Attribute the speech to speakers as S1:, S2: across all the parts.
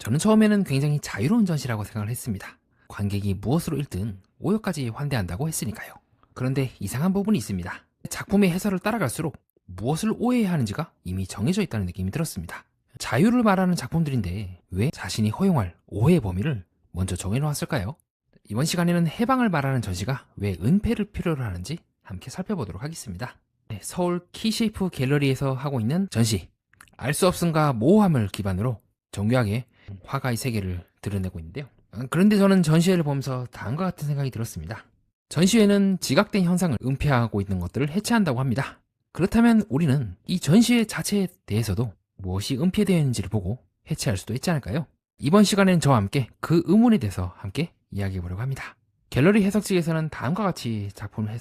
S1: 저는 처음에는 굉장히 자유로운 전시라고 생각을 했습니다. 관객이 무엇으로 1등, 오역까지 환대한다고 했으니까요. 그런데 이상한 부분이 있습니다. 작품의 해설을 따라갈수록 무엇을 오해해야 하는지가 이미 정해져 있다는 느낌이 들었습니다. 자유를 말하는 작품들인데 왜 자신이 허용할 오해의 범위를 먼저 정해놓았을까요? 이번 시간에는 해방을 말하는 전시가 왜 은폐를 필요로 하는지 함께 살펴보도록 하겠습니다. 서울 키쉐이프 갤러리에서 하고 있는 전시 알 수 없음과 모호함을 기반으로 정교하게 화가의 세계를 드러내고 있는데요. 그런데 저는 전시회를 보면서 다음과 같은 생각이 들었습니다. 전시회는 지각된 현상을 은폐하고 있는 것들을 해체한다고 합니다. 그렇다면 우리는 이 전시회 자체에 대해서도 무엇이 은폐되어 있는지를 보고 해체할 수도 있지 않을까요? 이번 시간에는 저와 함께 그 의문에 대해서 함께 이야기해 보려고 합니다. 갤러리 해석 측에서는 다음과 같이 작품을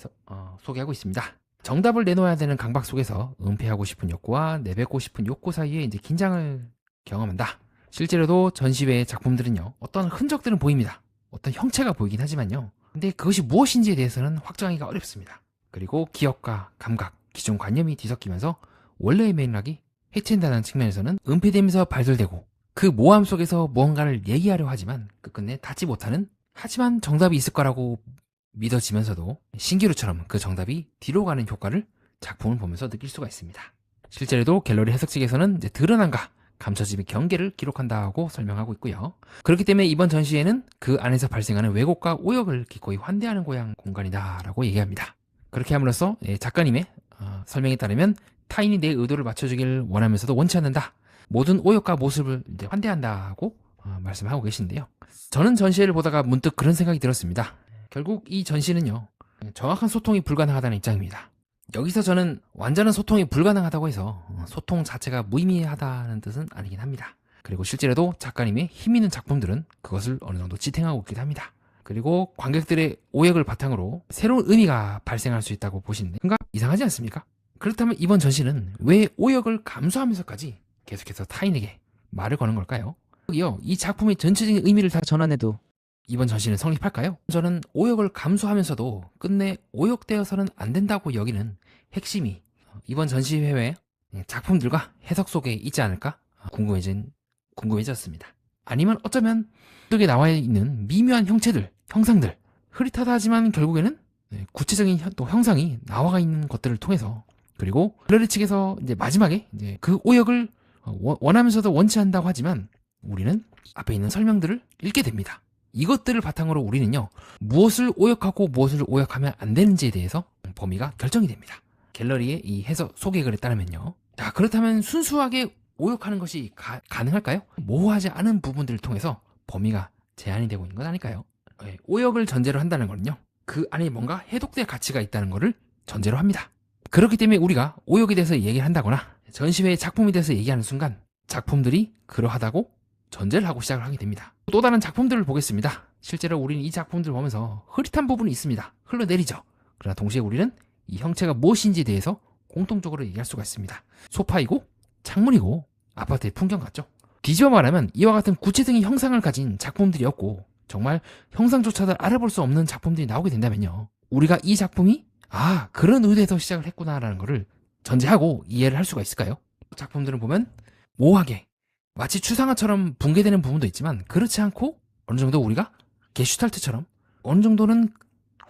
S1: 소개하고 있습니다. 정답을 내놓아야 되는 강박 속에서 은폐하고 싶은 욕구와 내뱉고 싶은 욕구 사이에 이제 긴장을 경험한다. 실제로도 전시회의 작품들은요, 어떤 흔적들은 보입니다. 어떤 형체가 보이긴 하지만요. 근데 그것이 무엇인지에 대해서는 확정하기가 어렵습니다. 그리고 기억과 감각, 기존 관념이 뒤섞이면서 원래의 맥락이 해체된다는 측면에서는 은폐되면서 발설되고 그 모함 속에서 무언가를 얘기하려 하지만 끝끝내 닿지 못하는, 하지만 정답이 있을 거라고 믿어지면서도 신기루처럼 그 정답이 뒤로 가는 효과를 작품을 보면서 느낄 수가 있습니다. 실제로도 갤러리 해석 측에서는 이제 드러남과 감춰짐의 경계를 기록한다고 설명하고 있고요. 그렇기 때문에 이번 전시회는 그 안에서 발생하는 왜곡과 오역을 기꺼이 환대하는 공간이다라고 얘기합니다. 그렇게 함으로써 작가님의 설명에 따르면 타인이 내 의도를 맞춰주길 원하면서도 원치 않는다. 모든 오역과 모습을 이제 환대한다고 말씀하고 계신데요. 저는 전시회를 보다가 문득 그런 생각이 들었습니다. 결국 이 전시는요, 정확한 소통이 불가능하다는 입장입니다. 여기서 저는 완전한 소통이 불가능하다고 해서 소통 자체가 무의미하다는 뜻은 아니긴 합니다. 그리고 실제로도 작가님의 힘 있는 작품들은 그것을 어느 정도 지탱하고 있기도 합니다. 그리고 관객들의 오역을 바탕으로 새로운 의미가 발생할 수 있다고 보시는데 뭔가 이상하지 않습니까? 그렇다면 이번 전시는 왜 오역을 감수하면서까지 계속해서 타인에게 말을 거는 걸까요? 이 작품의 전체적인 의미를 다 전환해도 이번 전시는 성립할까요? 저는 오역을 감수하면서도 끝내 오역되어서는 안 된다고 여기는 핵심이 이번 전시회의 작품들과 해석 속에 있지 않을까 궁금해졌습니다. 아니면 어쩌면 속에 나와 있는 미묘한 형체들, 형상들, 흐릿하다 하지만 결국에는 구체적인 또 형상이 나와 있는 것들을 통해서, 그리고 갤러리 측에서 이제 마지막에 이제 그 오역을 원하면서도 원치 않는다고 하지만 우리는 앞에 있는 설명들을 읽게 됩니다. 이것들을 바탕으로 우리는요, 무엇을 오역하고 무엇을 오역하면 안 되는지에 대해서 범위가 결정이 됩니다. 갤러리의 이 해석 소개글에 따르면요. 자, 그렇다면 순수하게 오역하는 것이 가능할까요? 모호하지 않은 부분들을 통해서 범위가 제한이 되고 있는 건 아닐까요? 오역을 전제로 한다는 거는요, 그 안에 뭔가 해독될 가치가 있다는 것을 전제로 합니다. 그렇기 때문에 우리가 오역에 대해서 얘기를 한다거나 전시회의 작품에 대해서 얘기하는 순간 작품들이 그러하다고 전제를 하고 시작을 하게 됩니다. 또 다른 작품들을 보겠습니다. 실제로 우리는 이 작품들을 보면서 흐릿한 부분이 있습니다. 흘러내리죠. 그러나 동시에 우리는 이 형체가 무엇인지에 대해서 공통적으로 얘기할 수가 있습니다. 소파이고 창문이고 아파트의 풍경 같죠. 뒤집어 말하면 이와 같은 구체적인 형상을 가진 작품들이었고 정말 형상조차도 알아볼 수 없는 작품들이 나오게 된다면요, 우리가 이 작품이 그런 의도에서 시작을 했구나라는 것을 전제하고 이해를 할 수가 있을까요? 작품들을 보면 모호하게 마치 추상화처럼 붕괴되는 부분도 있지만 그렇지 않고 어느 정도 우리가 게슈탈트처럼 어느 정도는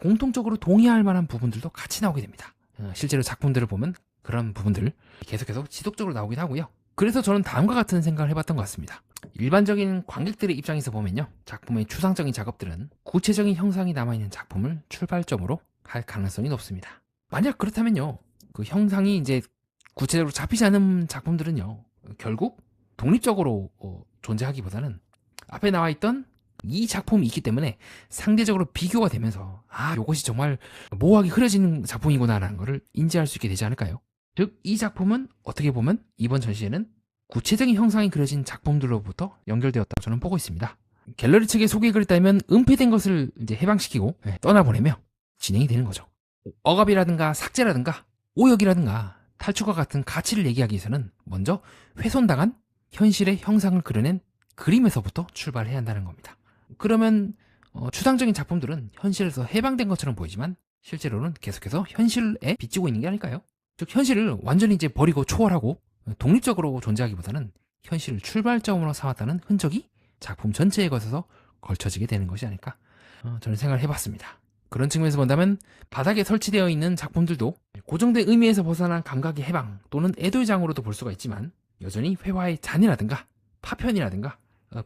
S1: 공통적으로 동의할 만한 부분들도 같이 나오게 됩니다. 실제로 작품들을 보면 그런 부분들 계속해서 지속적으로 나오긴 하고요. 그래서 저는 다음과 같은 생각을 해봤던 것 같습니다. 일반적인 관객들의 입장에서 보면요, 작품의 추상적인 작업들은 구체적인 형상이 남아있는 작품을 출발점으로 할 가능성이 높습니다. 만약 그렇다면요, 그 형상이 이제 구체적으로 잡히지 않은 작품들은요, 결국 독립적으로 존재하기보다는 앞에 나와 있던 이 작품이 있기 때문에 상대적으로 비교가 되면서 이것이 정말 모호하게 흐려지는 작품이구나라는 것을 인지할 수 있게 되지 않을까요? 즉, 이 작품은 어떻게 보면 이번 전시에는 구체적인 형상이 그려진 작품들로부터 연결되었다고 저는 보고 있습니다. 갤러리 측의 소개글을 따면 은폐된 것을 이제 해방시키고 떠나보내며 진행이 되는 거죠. 억압이라든가 삭제라든가 오역이라든가 탈출과 같은 가치를 얘기하기 위해서는 먼저 훼손당한 현실의 형상을 그려낸 그림에서부터 출발해야 한다는 겁니다. 그러면 추상적인 작품들은 현실에서 해방된 것처럼 보이지만 실제로는 계속해서 현실에 비치고 있는 게 아닐까요? 즉, 현실을 완전히 이제 버리고 초월하고 독립적으로 존재하기보다는 현실을 출발점으로 삼았다는 흔적이 작품 전체에 걸쳐서 걸쳐지게 되는 것이 아닐까 저는 생각을 해봤습니다. 그런 측면에서 본다면 바닥에 설치되어 있는 작품들도 고정된 의미에서 벗어난 감각의 해방 또는 애도의 장으로도 볼 수가 있지만 여전히 회화의 잔이라든가 파편이라든가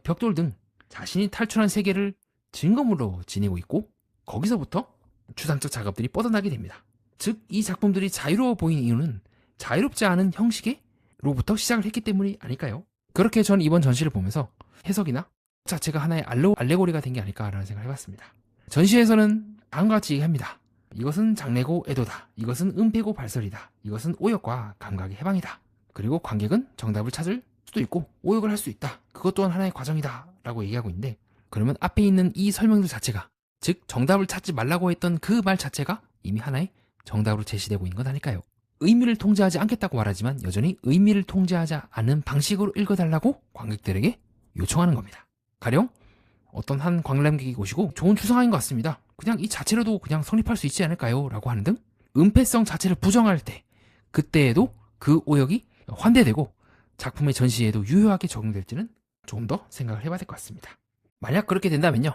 S1: 벽돌 등 자신이 탈출한 세계를 증거물로 지니고 있고 거기서부터 추상적 작업들이 뻗어나게 됩니다. 즉 이 작품들이 자유로워 보이는 이유는 자유롭지 않은 형식으로부터 시작을 했기 때문이 아닐까요? 그렇게 저는 이번 전시를 보면서 해석이나 자체가 하나의 알레고리가 된 게 아닐까라는 생각을 해봤습니다. 전시에서는 다음과 같이 얘기합니다. 이것은 장래고 애도다. 이것은 은폐고 발설이다. 이것은 오역과 감각의 해방이다. 그리고 관객은 정답을 찾을 수도 있고 오역을 할 수 있다. 그것 또한 하나의 과정이다 라고 얘기하고 있는데 그러면 앞에 있는 이 설명들 자체가 즉 정답을 찾지 말라고 했던 그 말 자체가 이미 하나의 정답으로 제시되고 있는 건 아닐까요? 의미를 통제하지 않겠다고 말하지만 여전히 의미를 통제하지 않은 방식으로 읽어달라고 관객들에게 요청하는 겁니다. 가령 어떤 한 관람객이 오시고 좋은 추상화인 것 같습니다. 그냥 이 자체로도 그냥 성립할 수 있지 않을까요? 라고 하는 등 은폐성 자체를 부정할 때 그때에도 그 오역이 환대되고 작품의 전시에도 유효하게 적용될지는 조금 더 생각을 해봐야 될 것 같습니다. 만약 그렇게 된다면요.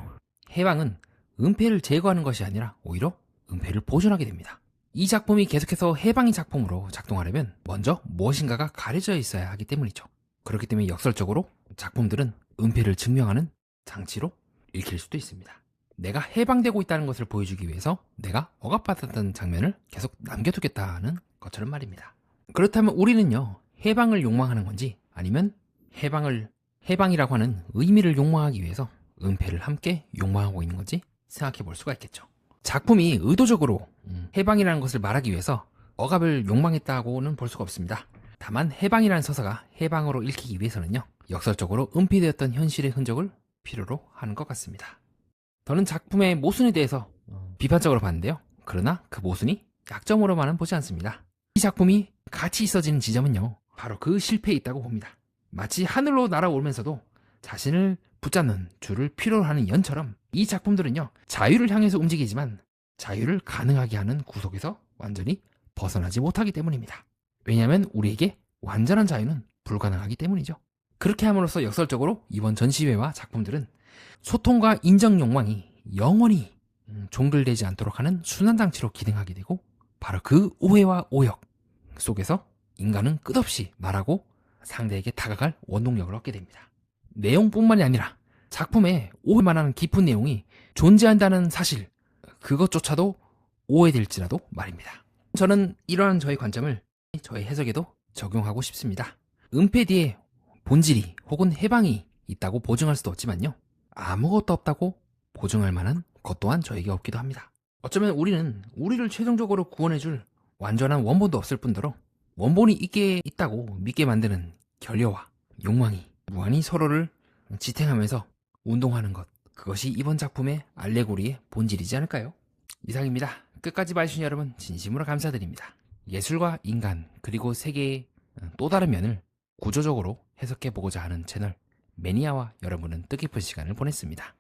S1: 해방은 은폐를 제거하는 것이 아니라 오히려 은폐를 보존하게 됩니다. 이 작품이 계속해서 해방의 작품으로 작동하려면 먼저 무엇인가가 가려져 있어야 하기 때문이죠. 그렇기 때문에 역설적으로 작품들은 은폐를 증명하는 장치로 읽힐 수도 있습니다. 내가 해방되고 있다는 것을 보여주기 위해서 내가 억압받았던 장면을 계속 남겨두겠다는 것처럼 말입니다. 그렇다면 우리는요, 해방을 욕망하는 건지 아니면 해방이라고 하는 의미를 욕망하기 위해서 은폐를 함께 욕망하고 있는 건지 생각해 볼 수가 있겠죠. 작품이 의도적으로 해방이라는 것을 말하기 위해서 억압을 욕망했다고는 볼 수가 없습니다. 다만 해방이라는 서사가 해방으로 읽히기 위해서는요, 역설적으로 은폐되었던 현실의 흔적을 필요로 하는 것 같습니다. 저는 작품의 모순에 대해서 비판적으로 봤는데요. 그러나 그 모순이 약점으로만은 보지 않습니다. 이 작품이 가치 있어지는 지점은요, 바로 그 실패에 있다고 봅니다. 마치 하늘로 날아오면서도 자신을 붙잡는 줄을 필요로 하는 연처럼 이 작품들은요, 자유를 향해서 움직이지만 자유를 가능하게 하는 구속에서 완전히 벗어나지 못하기 때문입니다. 왜냐하면 우리에게 완전한 자유는 불가능하기 때문이죠. 그렇게 함으로써 역설적으로 이번 전시회와 작품들은 소통과 인정 욕망이 영원히 종결되지 않도록 하는 순환장치로 기능하게 되고 바로 그 오해와 오역 속에서 인간은 끝없이 말하고 상대에게 다가갈 원동력을 얻게 됩니다. 내용뿐만이 아니라 작품에 오해만한 깊은 내용이 존재한다는 사실 그것조차도 오해될지라도 말입니다. 저는 이러한 저의 관점을 저의 해석에도 적용하고 싶습니다. 은폐 뒤에 본질이 혹은 해방이 있다고 보증할 수도 없지만요, 아무것도 없다고 보증할 만한 것 또한 저에게 없기도 합니다. 어쩌면 우리는 우리를 최종적으로 구원해줄 완전한 원본도 없을 뿐더러 원본이 있다고 믿게 만드는 결여와 욕망이 무한히 서로를 지탱하면서 운동하는 것, 그것이 이번 작품의 알레고리의 본질이지 않을까요? 이상입니다. 끝까지 봐주신 여러분 진심으로 감사드립니다. 예술과 인간 그리고 세계의 또 다른 면을 구조적으로 해석해보고자 하는 채널 매니아와 여러분은 뜻깊은 시간을 보냈습니다.